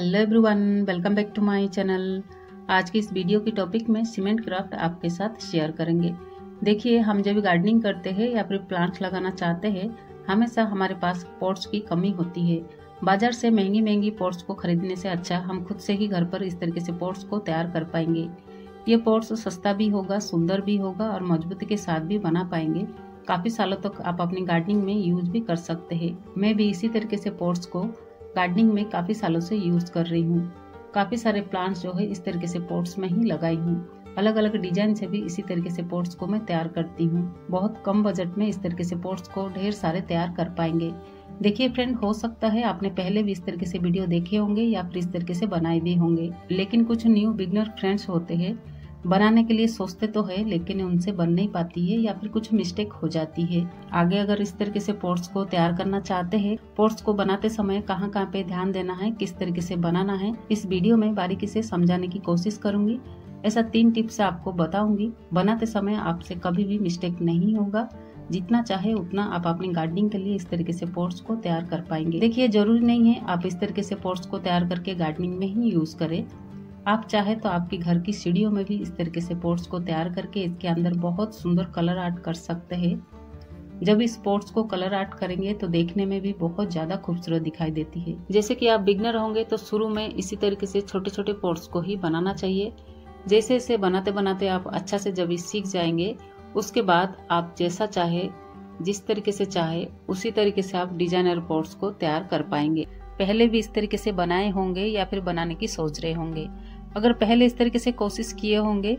Hello everyone, welcome back to my channel. आज की इस वीडियो की टॉपिक में सीमेंट क्राफ्ट आपके साथ शेयर करेंगे। देखिए, हम जब गार्डनिंग करते हैं या फिर प्लांट्स लगाना चाहते हैं, हमेशा हमारे पास पॉट्स की कमी होती है। बाजार से महंगी महंगी पॉट्स को खरीदने से अच्छा हम खुद से ही घर पर इस तरीके से पॉट्स को तैयार कर पाएंगे। ये पॉट्स सस्ता भी होगा, सुंदर भी होगा और मजबूती के साथ भी बना पाएंगे। काफ़ी सालों तक आप अपनी गार्डनिंग में यूज भी कर सकते हैं। मैं भी इसी तरीके से पॉट्स को गार्डनिंग में काफ़ी सालों से यूज कर रही हूँ। काफ़ी सारे प्लांट्स जो है इस तरीके से पॉट्स में ही लगाई हूँ। अलग अलग डिजाइन से भी इसी तरीके से पॉट्स को मैं तैयार करती हूँ। बहुत कम बजट में इस तरीके से पॉट्स को ढेर सारे तैयार कर पाएंगे। देखिए फ्रेंड, हो सकता है आपने पहले भी इस तरीके से वीडियो देखे होंगे या फिर इस तरीके से बनाए भी होंगे, लेकिन कुछ न्यू बिगनर फ्रेंड्स होते हैं, बनाने के लिए सोचते तो है लेकिन उनसे बन नहीं पाती है या फिर कुछ मिस्टेक हो जाती है। आगे अगर इस तरीके से पॉट्स को तैयार करना चाहते हैं, पॉट्स को बनाते समय कहाँ कहाँ पे ध्यान देना है, किस तरीके से बनाना है, इस वीडियो में बारीकी से समझाने की कोशिश करूंगी। ऐसा 3 टिप्स आपको बताऊंगी। बनाते समय आपसे कभी भी मिस्टेक नहीं होगा। जितना चाहे उतना आप अपनी गार्डनिंग के लिए इस तरीके से पॉट्स को तैयार कर पाएंगे। देखिए, जरूरी नहीं है आप इस तरीके से पॉट्स को तैयार करके गार्डनिंग में ही यूज करें। आप चाहे तो आपके घर की सीढ़ियों में भी इस तरीके से पॉट्स को तैयार करके इसके अंदर बहुत सुंदर कलर आर्ट कर सकते हैं। जब इस पॉट्स को कलर आर्ट करेंगे तो देखने में भी बहुत ज्यादा खूबसूरत दिखाई देती है। जैसे कि आप बिगनर होंगे तो शुरू में इसी तरीके से छोटे छोटे पॉट्स को ही बनाना चाहिए। जैसे जैसे बनाते बनाते आप अच्छा से जब सीख जाएंगे, उसके बाद आप जैसा चाहे, जिस तरीके से चाहे उसी तरीके से आप डिजाइनर पॉट्स को तैयार कर पाएंगे। पहले भी इस तरीके से बनाए होंगे या फिर बनाने की सोच रहे होंगे। अगर पहले इस तरीके से कोशिश किए होंगे,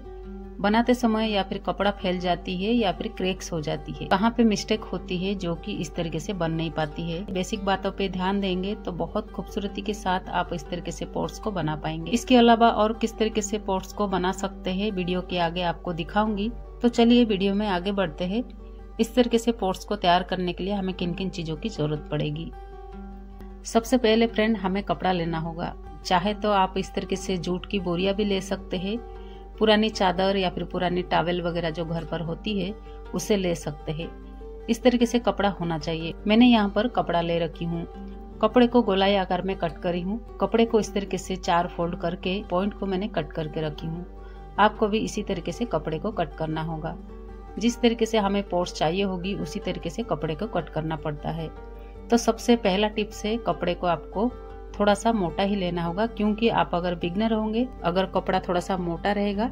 बनाते समय या फिर कपड़ा फैल जाती है या फिर क्रैक्स हो जाती है, कहाँ पे मिस्टेक होती है जो कि इस तरीके से बन नहीं पाती है। बेसिक बातों पे ध्यान देंगे तो बहुत खूबसूरती के साथ आप इस तरीके से पॉट्स को बना पाएंगे। इसके अलावा और किस तरीके से पॉट्स को बना सकते हैं वीडियो के आगे आपको दिखाऊंगी। तो चलिए वीडियो में आगे बढ़ते हैं। इस तरीके से पॉट्स को तैयार करने के लिए हमें किन किन चीजों की जरूरत पड़ेगी। सबसे पहले फ्रेंड, हमें कपड़ा लेना होगा। चाहे तो आप इस तरीके से जूट की बोरियां भी ले सकते हैं, पुरानी चादर या फिर पुरानी टॉवेल वगैरह जो घर पर होती है उसे ले सकते हैं। इस तरीके से कपड़ा होना चाहिए। मैंने यहाँ पर कपड़ा ले रखी हूँ। कपड़े को गोलाई आकार में कट करी हूँ। कपड़े को इस तरीके से 4 फोल्ड करके पॉइंट को मैंने कट करके रखी हूँ। आपको भी इसी तरीके से कपड़े को कट करना होगा। जिस तरीके से हमें पॉट्स चाहिए होगी उसी तरीके से कपड़े को कट करना पड़ता है। तो सबसे पहला टिप्स है, कपड़े को आपको थोड़ा सा मोटा ही लेना होगा, क्योंकि आप अगर बिगनर होंगे, अगर कपड़ा थोड़ा सा मोटा रहेगा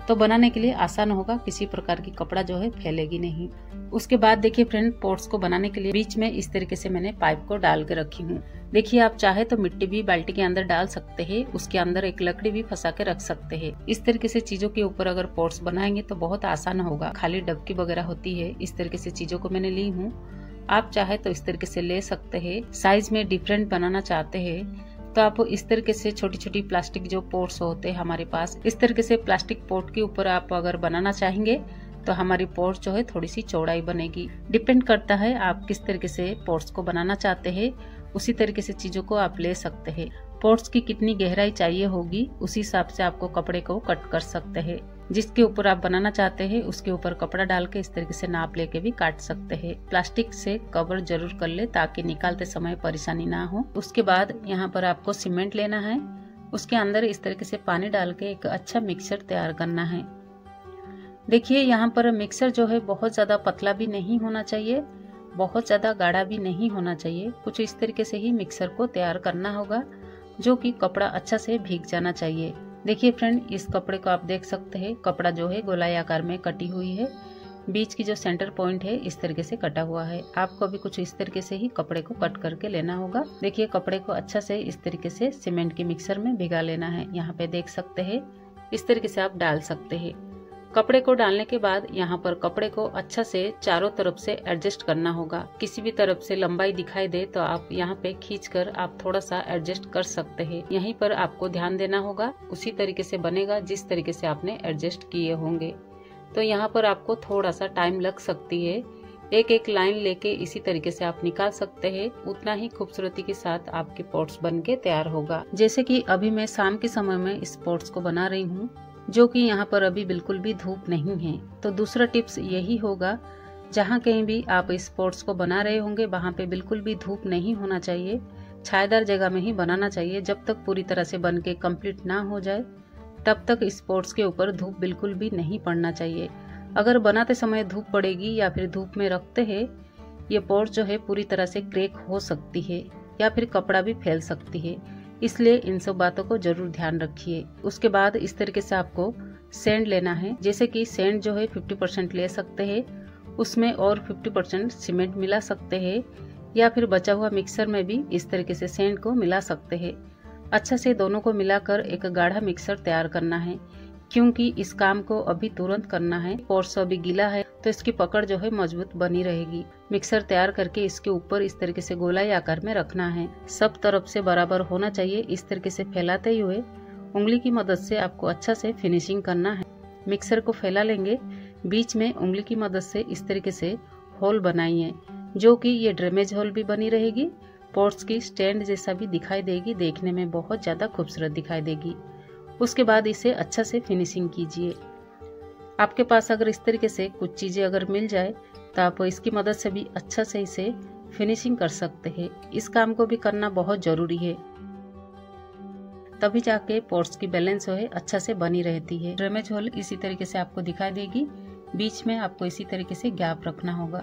तो बनाने के लिए आसान होगा, किसी प्रकार की कपड़ा जो है फैलेगी नहीं। उसके बाद देखिए फ्रेंड, पॉट्स को बनाने के लिए बीच में इस तरीके से मैंने पाइप को डाल के रखी हूँ। देखिए, आप चाहे तो मिट्टी भी बाल्टी के अंदर डाल सकते हैं, उसके अंदर एक लकड़ी भी फंसा के रख सकते हैं। इस तरीके से चीजों के ऊपर अगर पॉट्स बनाएंगे तो बहुत आसान होगा। खाली डबकी वगैरह होती है, इस तरीके से चीजों को मैंने ली हूँ। आप चाहे तो इस तरीके से ले सकते हैं। साइज में डिफरेंट बनाना चाहते हैं तो आप इस तरीके से छोटी छोटी प्लास्टिक जो पोट्स होते हैं हमारे पास, इस तरीके से प्लास्टिक पोट के ऊपर आप अगर बनाना चाहेंगे तो हमारी पोट्स जो है थोड़ी सी चौड़ाई बनेगी। डिपेंड करता है आप किस तरीके से पोट्स को बनाना चाहते हैं, उसी तरीके से चीजों को आप ले सकते हैं। पोट्स की कितनी गहराई चाहिए होगी उसी हिसाब से आपको कपड़े को कट कर सकते हैं। जिसके ऊपर आप बनाना चाहते हैं उसके ऊपर कपड़ा डाल के इस तरीके से नाप लेके भी काट सकते हैं। प्लास्टिक से कवर जरूर कर ले ताकि निकालते समय परेशानी ना हो। उसके बाद यहाँ पर आपको सीमेंट लेना है। उसके अंदर इस तरीके से पानी डाल के एक अच्छा मिक्सर तैयार करना है। देखिए, यहाँ पर मिक्सर जो है बहुत ज्यादा पतला भी नहीं होना चाहिए, बहुत ज्यादा गाढ़ा भी नहीं होना चाहिए। कुछ इस तरीके से ही मिक्सर को तैयार करना होगा, जो कि कपड़ा अच्छा से भीग जाना चाहिए। देखिए फ्रेंड, इस कपड़े को आप देख सकते हैं, कपड़ा जो है गोलाई आकार में कटी हुई है। बीच की जो सेंटर पॉइंट है इस तरीके से कटा हुआ है। आपको भी कुछ इस तरीके से ही कपड़े को कट करके लेना होगा। देखिए, कपड़े को अच्छा से इस तरीके से सीमेंट के मिक्सर में भिगा लेना है। यहाँ पे देख सकते हैं, इस तरीके से आप डाल सकते हैं। कपड़े को डालने के बाद यहाँ पर कपड़े को अच्छा से चारों तरफ से एडजस्ट करना होगा। किसी भी तरफ से लंबाई दिखाई दे तो आप यहाँ पे खींचकर आप थोड़ा सा एडजस्ट कर सकते हैं। यहीं पर आपको ध्यान देना होगा, उसी तरीके से बनेगा जिस तरीके से आपने एडजस्ट किए होंगे। तो यहाँ पर आपको थोड़ा सा टाइम लग सकती है। एक एक लाइन लेके इसी तरीके से आप निकाल सकते हैं। उतना ही खूबसूरती के साथ आपके पॉट्स बन के तैयार होगा। जैसे कि अभी मैं शाम के समय में इस पॉट्स को बना रही हूँ, जो कि यहाँ पर अभी बिल्कुल भी धूप नहीं है। तो दूसरा टिप्स यही होगा, जहाँ कहीं भी आप इस पॉट्स को बना रहे होंगे वहाँ पे बिल्कुल भी धूप नहीं होना चाहिए। छायादार जगह में ही बनाना चाहिए। जब तक पूरी तरह से बन के कंप्लीट ना हो जाए तब तक इस पॉट्स के ऊपर धूप बिल्कुल भी नहीं पड़ना चाहिए। अगर बनाते समय धूप पड़ेगी या फिर धूप में रखते हैं, ये पॉट जो है पूरी तरह से क्रैक हो सकती है या फिर कपड़ा भी फैल सकती है। इसलिए इन सब बातों को जरूर ध्यान रखिए। उसके बाद इस तरीके से आपको सैंड लेना है। जैसे कि सैंड जो है 50% ले सकते हैं, उसमें और 50% सीमेंट मिला सकते हैं या फिर बचा हुआ मिक्सर में भी इस तरीके से सैंड को मिला सकते हैं। अच्छा से दोनों को मिलाकर एक गाढ़ा मिक्सर तैयार करना है, क्योंकि इस काम को अभी तुरंत करना है। पॉट्स अभी गीला है तो इसकी पकड़ जो है मजबूत बनी रहेगी। मिक्सर तैयार करके इसके ऊपर इस तरीके से गोलाई आकार में रखना है। सब तरफ से बराबर होना चाहिए। इस तरीके से फैलाते हुए उंगली की मदद से आपको अच्छा से फिनिशिंग करना है। मिक्सर को फैला लेंगे, बीच में उंगली की मदद से इस तरीके से होल बनाइए, जो कि ये ड्रेमेज होल भी बनी रहेगी। पॉट्स की स्टैंड जैसा भी दिखाई देगी, देखने में बहुत ज्यादा खूबसूरत दिखाई देगी। उसके बाद इसे अच्छा से फिनिशिंग कीजिए। आपके पास अगर इस तरीके से कुछ चीजें अगर मिल जाए तो आप इसकी मदद से भी अच्छा से इसे फिनिशिंग कर सकते हैं। इस काम को भी करना बहुत जरूरी है, तभी जाके पॉट्स की बैलेंस जो है अच्छा से बनी रहती है। ड्रेमेज होल इसी तरीके से आपको दिखाई देगी, बीच में आपको इसी तरीके से गैप रखना होगा।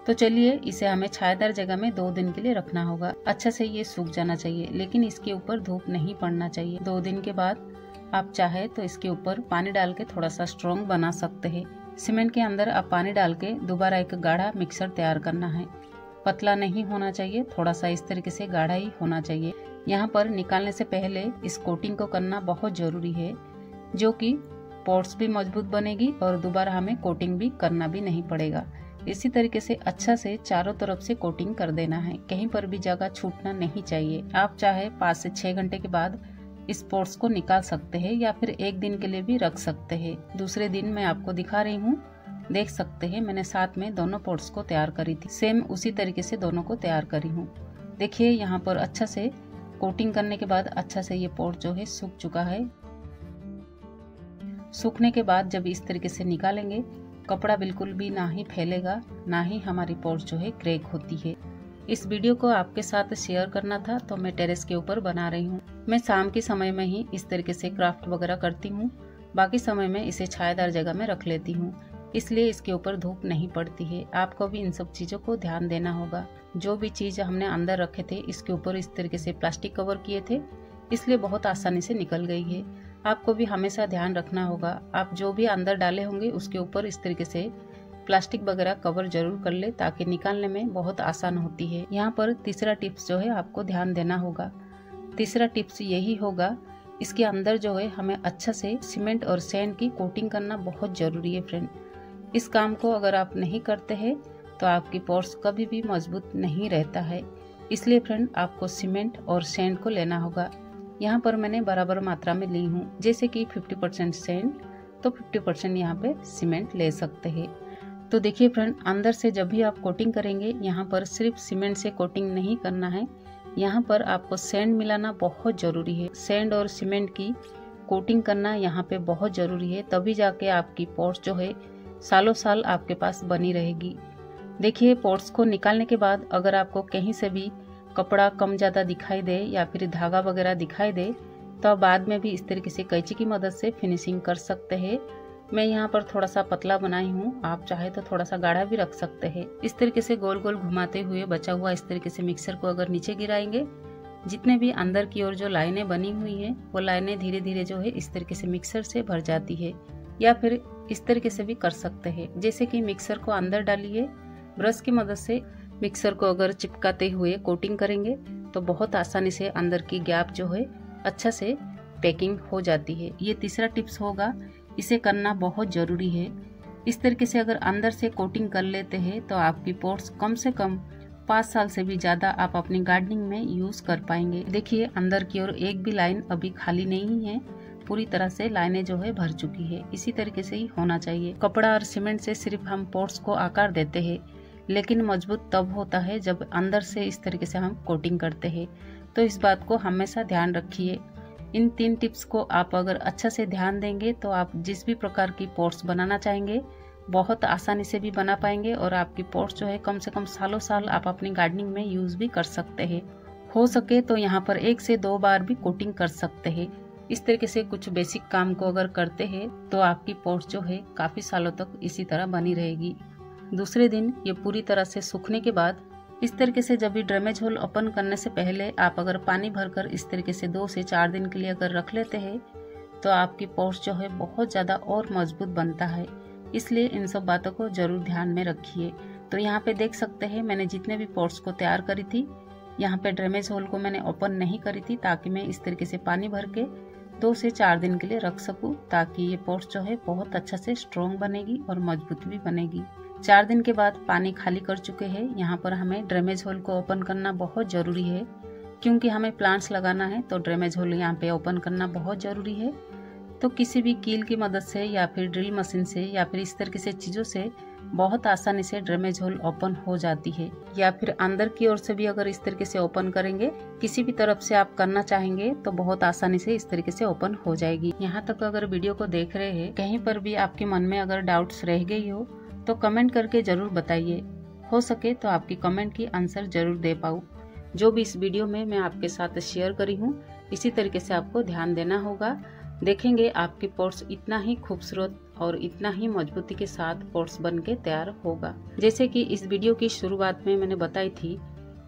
तो चलिए, इसे हमें छायादार जगह में 2 दिन के लिए रखना होगा। अच्छा से ये सूख जाना चाहिए, लेकिन इसके ऊपर धूप नहीं पड़ना चाहिए। 2 दिन के बाद आप चाहे तो इसके ऊपर पानी डाल के थोड़ा सा स्ट्रॉन्ग बना सकते हैं। सीमेंट के अंदर आप पानी डाल के दोबारा एक गाढ़ा मिक्सर तैयार करना है। पतला नहीं होना चाहिए, थोड़ा सा इस तरीके से गाढ़ा ही होना चाहिए। यहाँ पर निकालने से पहले इस कोटिंग को करना बहुत जरूरी है, जो कि पॉट्स भी मजबूत बनेगी और दोबारा हमें कोटिंग भी करना भी नहीं पड़ेगा। इसी तरीके से अच्छा से चारों तरफ से कोटिंग कर देना है, कहीं पर भी जगह छूटना नहीं चाहिए। आप चाहे 5 से 6 घंटे के बाद इस पॉट्स को निकाल सकते हैं या फिर 1 दिन के लिए भी रख सकते हैं। दूसरे दिन मैं आपको दिखा रही हूँ, देख सकते हैं मैंने साथ में दोनों पॉट्स को तैयार करी थी। सेम उसी तरीके से दोनों को तैयार करी हूँ। देखिए, यहाँ पर अच्छा से कोटिंग करने के बाद अच्छा से ये पॉट जो है सूख चुका है। सूखने के बाद जब इस तरीके से निकालेंगे, कपड़ा बिल्कुल भी ना ही फैलेगा, ना ही हमारी पॉट्स जो है क्रैक होती है। इस वीडियो को आपके साथ शेयर करना था तो मैं टेरेस के ऊपर बना रही हूँ। मैं शाम के समय में ही इस तरीके से क्राफ्ट वगैरह करती हूँ, बाकी समय में इसे छायादार जगह में रख लेती हूँ, इसलिए इसके ऊपर धूप नहीं पड़ती है। आपको भी इन सब चीज़ों को ध्यान देना होगा। जो भी चीज़ हमने अंदर रखे थे इसके ऊपर इस तरीके से प्लास्टिक कवर किए थे, इसलिए बहुत आसानी से निकल गई है। आपको भी हमेशा ध्यान रखना होगा, आप जो भी अंदर डाले होंगे उसके ऊपर इस तरीके से प्लास्टिक वगैरह कवर जरूर कर ले, ताकि निकालने में बहुत आसान होती है। यहाँ पर तीसरा टिप्स जो है आपको ध्यान देना होगा। तीसरा टिप्स यही होगा, इसके अंदर जो है हमें अच्छा से सीमेंट और सैंड की कोटिंग करना बहुत जरूरी है फ्रेंड। इस काम को अगर आप नहीं करते हैं तो आपकी पॉट्स कभी भी मजबूत नहीं रहता है। इसलिए फ्रेंड, आपको सीमेंट और सैंड को लेना होगा। यहाँ पर मैंने बराबर मात्रा में ली हूँ, जैसे कि 50% सैंड तो 50% यहाँ पे सीमेंट ले सकते हैं। तो देखिए फ्रेंड, अंदर से जब भी आप कोटिंग करेंगे, यहाँ पर सिर्फ सीमेंट से कोटिंग नहीं करना है, यहाँ पर आपको सैंड मिलाना बहुत जरूरी है। सैंड और सीमेंट की कोटिंग करना यहाँ पे बहुत जरूरी है, तभी जाके आपकी पॉट्स जो है सालों साल आपके पास बनी रहेगी। देखिए, पॉट्स को निकालने के बाद अगर आपको कहीं से भी कपड़ा कम ज़्यादा दिखाई दे या फिर धागा वगैरह दिखाई दे, तो आप बाद में भी इस तरीके से कैंची की मदद से फिनिशिंग कर सकते हैं। मैं यहाँ पर थोड़ा सा पतला बनाई हूँ, आप चाहे तो थोड़ा सा गाढ़ा भी रख सकते हैं। इस तरीके से गोल गोल घुमाते हुए बचा हुआ इस तरीके से मिक्सर को अगर नीचे गिराएंगे, जितने भी अंदर की ओर जो लाइनें बनी हुई हैं वो लाइनें धीरे धीरे जो है इस तरीके से मिक्सर से भर जाती है। या फिर इस तरीके से भी कर सकते हैं, जैसे कि मिक्सर को अंदर डालिए, ब्रश की मदद से मिक्सर को अगर चिपकाते हुए कोटिंग करेंगे तो बहुत आसानी से अंदर की गैप जो है अच्छा से पैकिंग हो जाती है। ये तीसरा टिप्स होगा, इसे करना बहुत जरूरी है। इस तरीके से अगर अंदर से कोटिंग कर लेते हैं तो आपकी पॉट्स कम से कम 5 साल से भी ज्यादा आप अपनी गार्डनिंग में यूज कर पाएंगे। देखिए, अंदर की ओर एक भी लाइन अभी खाली नहीं है, पूरी तरह से लाइनें जो है भर चुकी है। इसी तरीके से ही होना चाहिए। कपड़ा और सीमेंट से सिर्फ हम पॉट्स को आकार देते हैं, लेकिन मजबूत तब होता है जब अंदर से इस तरीके से हम कोटिंग करते हैं। तो इस बात को हमेशा ध्यान रखिए। इन 3 टिप्स को आप अगर अच्छा से ध्यान देंगे तो आप जिस भी प्रकार की पॉट्स बनाना चाहेंगे बहुत आसानी से भी बना पाएंगे और आपकी पॉट्स जो है कम से कम सालों साल आप अपनी गार्डनिंग में यूज भी कर सकते हैं। हो सके तो यहाँ पर 1 से 2 बार भी कोटिंग कर सकते हैं। इस तरीके से कुछ बेसिक काम को अगर करते हैं तो आपकी पॉट्स जो है काफ़ी सालों तक इसी तरह बनी रहेगी। दूसरे दिन ये पूरी तरह से सूखने के बाद इस तरीके से जब भी ड्रेनेज होल ओपन करने से पहले आप अगर पानी भरकर इस तरीके से 2 से 4 दिन के लिए अगर रख लेते हैं तो आपकी पॉट्स जो है बहुत ज़्यादा और मजबूत बनता है। इसलिए इन सब बातों को जरूर ध्यान में रखिए। तो यहाँ पे देख सकते हैं मैंने जितने भी पॉट्स को तैयार करी थी, यहाँ पे ड्रेनेज होल को मैंने ओपन नहीं करी थी ताकि मैं इस तरीके से पानी भर के 2 से 4 दिन के लिए रख सकूं, ताकि ये पॉट्स जो है बहुत अच्छा से स्ट्रॉन्ग बनेगी और मजबूत भी बनेगी। 4 दिन के बाद पानी खाली कर चुके हैं। यहाँ पर हमें ड्रेनेज होल को ओपन करना बहुत ज़रूरी है, क्योंकि हमें प्लांट्स लगाना है तो ड्रेनेज होल यहाँ पे ओपन करना बहुत ज़रूरी है। तो किसी भी कील की मदद से या फिर ड्रिल मशीन से या फिर इस तरीके से चीज़ों से बहुत आसानी से ड्रेनेज होल ओपन हो जाती है, या फिर अंदर की ओर से भी अगर इस तरीके से ओपन करेंगे, किसी भी तरफ से आप करना चाहेंगे तो बहुत आसानी से इस तरीके से ओपन हो जाएगी। यहाँ तक अगर वीडियो को देख रहे हैं, कहीं पर भी आपके मन में अगर डाउट्स रह गई हो तो कमेंट करके जरूर बताइए। हो सके तो आपकी कमेंट की आंसर जरूर दे पाऊँ। जो भी इस वीडियो में मैं आपके साथ शेयर करी हूँ, इसी तरीके से आपको ध्यान देना होगा। देखेंगे आपकी पॉट्स इतना ही खूबसूरत और इतना ही मजबूती के साथ पॉट्स बन के तैयार होगा। जैसे कि इस वीडियो की शुरुआत में मैंने बताई थी,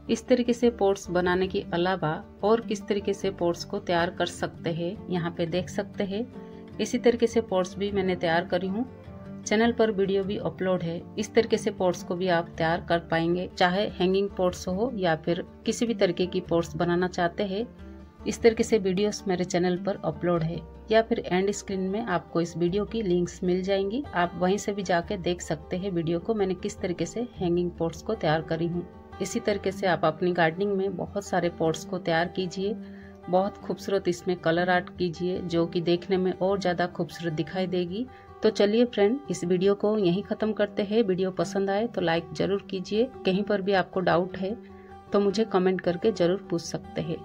इस तरीके से पॉट्स बनाने के अलावा और किस तरीके से पॉट्स को तैयार कर सकते हैं, यहाँ पे देख सकते हैं। इसी तरीके से पॉट्स भी मैंने तैयार करी हूँ। चैनल पर वीडियो भी अपलोड है। इस तरीके से पॉट्स को भी आप तैयार कर पाएंगे, चाहे हैंगिंग पॉट्स हो या फिर किसी भी तरीके की पॉट्स बनाना चाहते हैं। इस तरीके से वीडियोस मेरे चैनल पर अपलोड है, या फिर एंड स्क्रीन में आपको इस वीडियो की लिंक्स मिल जाएंगी। आप वहीं से भी जाके देख सकते हैं वीडियो को मैंने किस तरीके से हैंगिंग पॉट्स को तैयार करी हूँ। इसी तरीके से आप अपनी गार्डनिंग में बहुत सारे पॉट्स को तैयार कीजिए, बहुत खूबसूरत इसमें कलर आर्ट कीजिए, जो कि देखने में और ज़्यादा खूबसूरत दिखाई देगी। तो चलिए फ्रेंड, इस वीडियो को यहीं ख़त्म करते हैं। वीडियो पसंद आए तो लाइक ज़रूर कीजिए। कहीं पर भी आपको डाउट है तो मुझे कमेंट करके ज़रूर पूछ सकते हैं।